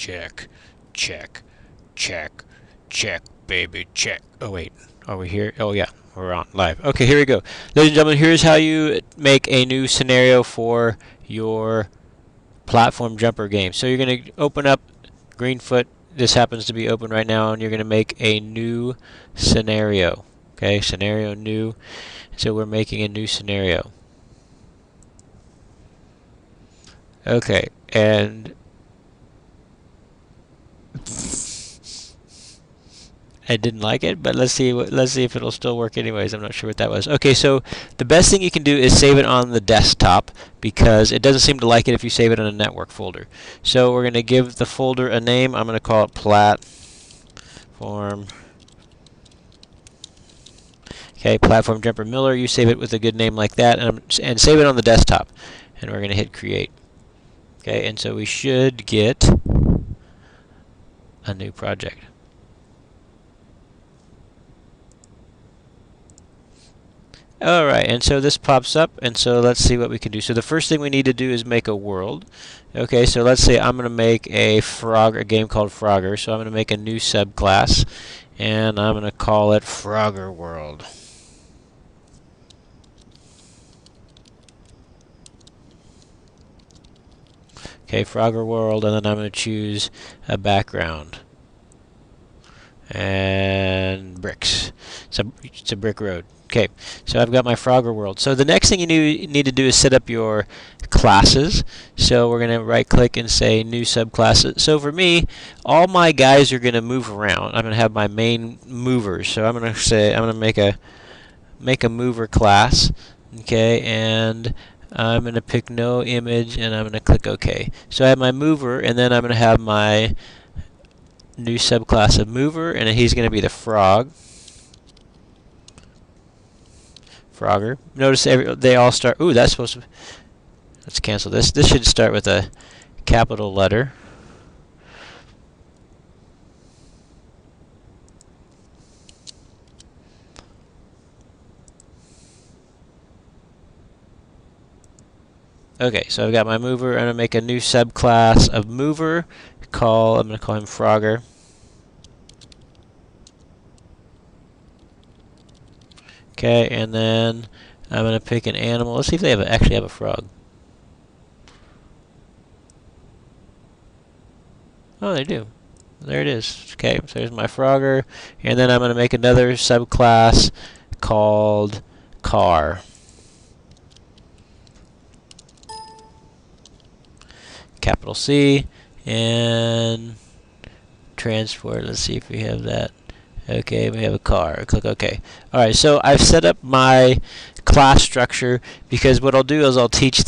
check, check, check, check, baby, check. Oh wait, are we here? Oh yeah, we're on live. Okay, here we go. Ladies and gentlemen, here's how you make a new scenario for your platform jumper game. So you're going to open up Greenfoot. This happens to be open right now, and you're going to make a new scenario. Okay, scenario new. So we're making a new scenario. Okay, and I didn't like it, but let's see if it'll still work anyways. I'm not sure what that was. Okay, so the best thing you can do is save it on the desktop because it doesn't seem to like it if you save it in a network folder. So we're going to give the folder a name. I'm going to call it Platform. Okay, Platform Jumper Miller. You save it with a good name like that, and save it on the desktop. And we're going to hit Create. Okay, and so we should get a new project. Alright, and so this pops up, and so let's see what we can do. So the first thing we need to do is make a world. Okay, so let's say I'm going to make a game called Frogger. So I'm going to make a new subclass, and I'm going to call it Frogger World. Okay, Frogger World, and then I'm going to choose a background. And bricks. It's a brick road. Okay, so I've got my Frogger World. So the next thing you need to do is set up your classes. So we're going to right-click and say New Subclasses. So for me, all my guys are going to move around. I'm going to have my main movers. So I'm going to say I'm going to make a mover class. Okay, and I'm going to pick no image, and I'm going to click OK. So I have my mover, and then I'm going to have my new subclass of mover, and he's going to be the frog. Frogger. Notice they all start. Ooh, that's supposed to. Let's cancel this. This should start with a capital letter. Okay, so I've got my mover. I'm going to make a new subclass of mover. I'm going to call him Frogger. Okay, and then I'm going to pick an animal. Let's see if they actually have a frog. Oh, they do. There it is. Okay, so there's my Frogger. And then I'm going to make another subclass called Car. Capital C. And transport. Let's see if we have that. Okay, we have a car. Click OK. Alright, so I've set up my class structure because what I'll do is I'll teach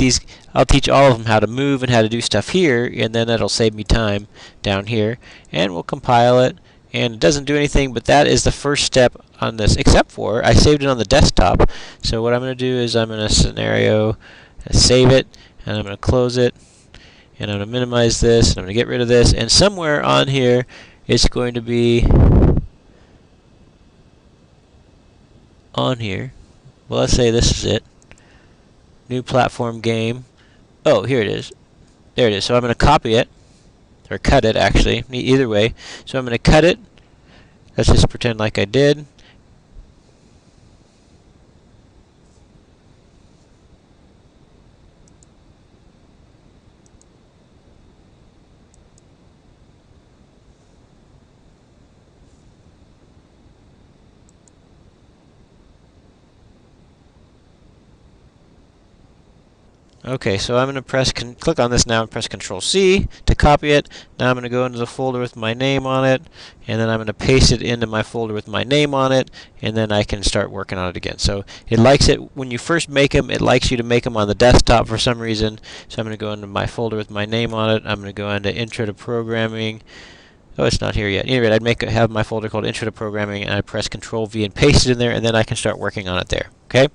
all of them how to move and how to do stuff here, and then that'll save me time down here. And we'll compile it, and it doesn't do anything, but that is the first step on this, except for I saved it on the desktop. So what I'm going to do is I'm going to save it, and I'm going to close it, and I'm going to minimize this, and I'm going to get rid of this, and somewhere on here it's going to be on here. Well, let's say this is it. New platform game. Oh, here it is. There it is. So I'm going to copy it, or cut it actually, either way. So I'm going to cut it. Let's just pretend like I did. Okay, so I'm going to click on this now and press Control C to copy it. Now I'm going to go into the folder with my name on it, and then I'm going to paste it into my folder with my name on it, and then I can start working on it again. So it likes it when you first make them. It likes you to make them on the desktop for some reason. So I'm going to go into my folder with my name on it. I'm going to go into Intro to Programming. Oh, it's not here yet. Anyway, I'd have my folder called Intro to Programming, and I press Control V and paste it in there, and then I can start working on it there. Okay.